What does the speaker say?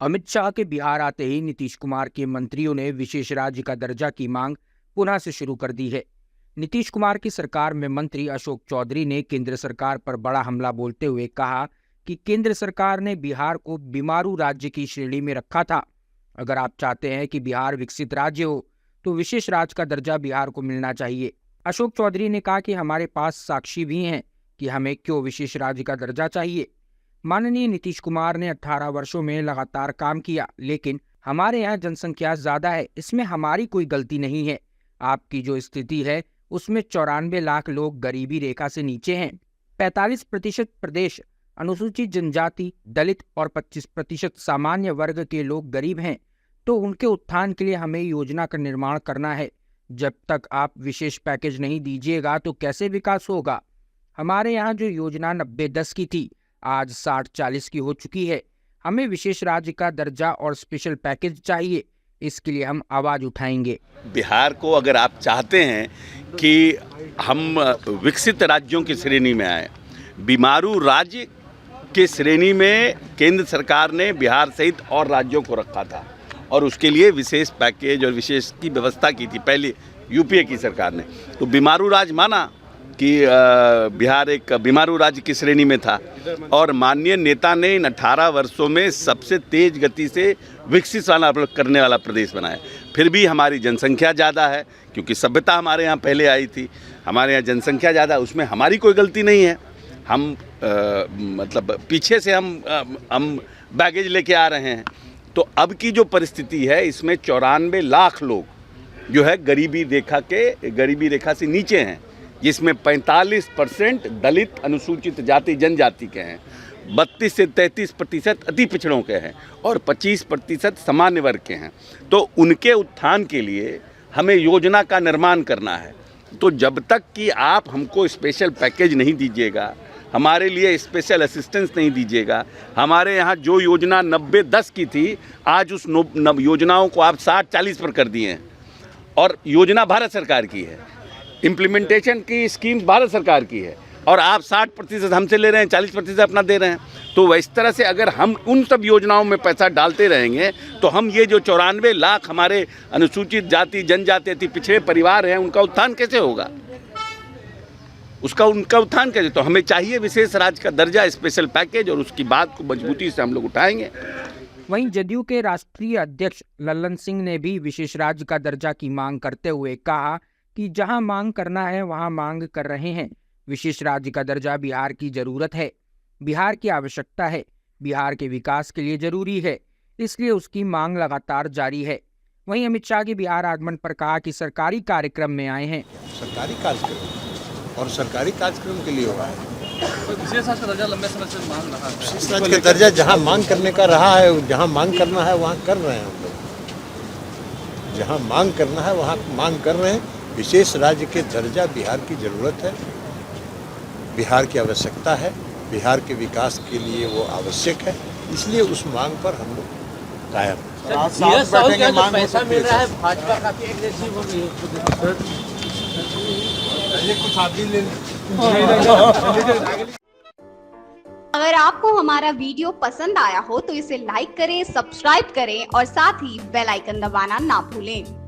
अमित शाह के बिहार आते ही नीतीश कुमार के मंत्रियों ने विशेष राज्य का दर्जा की मांग पुनः से शुरू कर दी है। नीतीश कुमार की सरकार में मंत्री अशोक चौधरी ने केंद्र सरकार पर बड़ा हमला बोलते हुए कहा कि केंद्र सरकार ने बिहार को बीमारू राज्य की श्रेणी में रखा था। अगर आप चाहते हैं कि बिहार विकसित राज्य हो तो विशेष राज्य का दर्जा बिहार को मिलना चाहिए। अशोक चौधरी ने कहा कि हमारे पास साक्षी भी हैं कि हमें क्यों विशेष राज्य का दर्जा चाहिए। माननीय नीतीश कुमार ने 18 वर्षों में लगातार काम किया, लेकिन हमारे यहाँ जनसंख्या ज्यादा है, इसमें हमारी कोई गलती नहीं है। आपकी जो स्थिति है उसमें 94 लाख लोग गरीबी रेखा से नीचे हैं। 45% प्रदेश अनुसूचित जनजाति, दलित और 25% सामान्य वर्ग के लोग गरीब हैं, तो उनके उत्थान के लिए हमें योजना का निर्माण करना है। जब तक आप विशेष पैकेज नहीं दीजिएगा तो कैसे विकास होगा। हमारे यहाँ जो योजना 90-10 की थी आज 60-40 की हो चुकी है। हमें विशेष राज्य का दर्जा और स्पेशल पैकेज चाहिए, इसके लिए हम आवाज उठाएंगे। बिहार को अगर आप चाहते हैं कि हम विकसित राज्यों की श्रेणी में आए, बीमारू राज्य के श्रेणी में केंद्र सरकार ने बिहार सहित और राज्यों को रखा था और उसके लिए विशेष पैकेज और विशेष की व्यवस्था की थी पहले यूपीए की सरकार ने। तो बीमारू राज्य माना कि बिहार एक बीमारू राज्य की श्रेणी में था और माननीय नेता ने इन 18 वर्षों में सबसे तेज गति से विकसित करने वाला प्रदेश बनाया। फिर भी हमारी जनसंख्या ज़्यादा है, क्योंकि सभ्यता हमारे यहाँ पहले आई थी। हमारे यहाँ जनसंख्या ज़्यादा, उसमें हमारी कोई गलती नहीं है। हम मतलब पीछे से हम बैगेज लेके आ रहे हैं। तो अब की जो परिस्थिति है इसमें 94 लाख लोग जो है गरीबी रेखा से नीचे हैं, जिसमें 45% दलित, अनुसूचित जाति, जनजाति के हैं, 32 से 33% अति पिछड़ों के हैं और 25% सामान्य वर्ग के हैं। तो उनके उत्थान के लिए हमें योजना का निर्माण करना है। तो जब तक कि आप हमको स्पेशल पैकेज नहीं दीजिएगा, हमारे लिए स्पेशल असिस्टेंस नहीं दीजिएगा, हमारे यहाँ जो योजना 90-10 की थी आज उस योजनाओं को आप 60-40 पर कर दिए हैं। और योजना भारत सरकार की है, इम्प्लीमेंटेशन की स्कीम भारत सरकार की है और आप 60% हमसे ले रहे हैं, 40% अपना दे रहे हैं। तो इस तरह से अगर हम उन सब योजनाओं में पैसा डालते रहेंगे तो हम ये जो 94 लाख हमारे अनुसूचित जाति, जनजाति, अति पिछड़े परिवार हैं, उनका उत्थान कैसे होगा, उनका उत्थान कैसे। तो हमें चाहिए विशेष राज्य का दर्जा, स्पेशल पैकेज, और उसकी बात को मजबूती से हम लोग उठाएंगे। वहीं जदयू के राष्ट्रीय अध्यक्ष लल्लन सिंह ने भी विशेष राज्य का दर्जा की मांग करते हुए कहा कि जहां मांग करना है वहां मांग कर रहे हैं। विशेष राज्य का दर्जा बिहार की जरूरत है, बिहार की आवश्यकता है, बिहार के विकास के लिए जरूरी है, इसलिए उसकी मांग लगातार जारी है। वहीं अमित शाह के बिहार आगमन पर कहा कि सरकारी कार्यक्रम में आए हैं। सरकारी कार्यक्रम और सरकारी कार्यक्रम के लिए हुआ है। विशेष राज्य का दर्जा लंबे समय से मांग रहा है। विशेष राज्य का दर्जा जहाँ मांग करने का रहा है, जहाँ मांग करना है वहाँ कर रहे हैं हम लोग। जहाँ मांग करना है वहाँ मांग कर रहे हैं। विशेष राज्य के दर्जा बिहार की ज़रूरत है, बिहार की आवश्यकता है, बिहार के विकास के लिए वो आवश्यक है, इसलिए उस मांग पर हम लोग कायम हैं। पैसा मिल रहा है, भाजपा काफी एग्रेसिव हो रही है। अगर आपको हमारा वीडियो पसंद आया हो तो इसे लाइक करें, सब्सक्राइब करें और साथ ही बेल आइकन दबाना ना भूलें।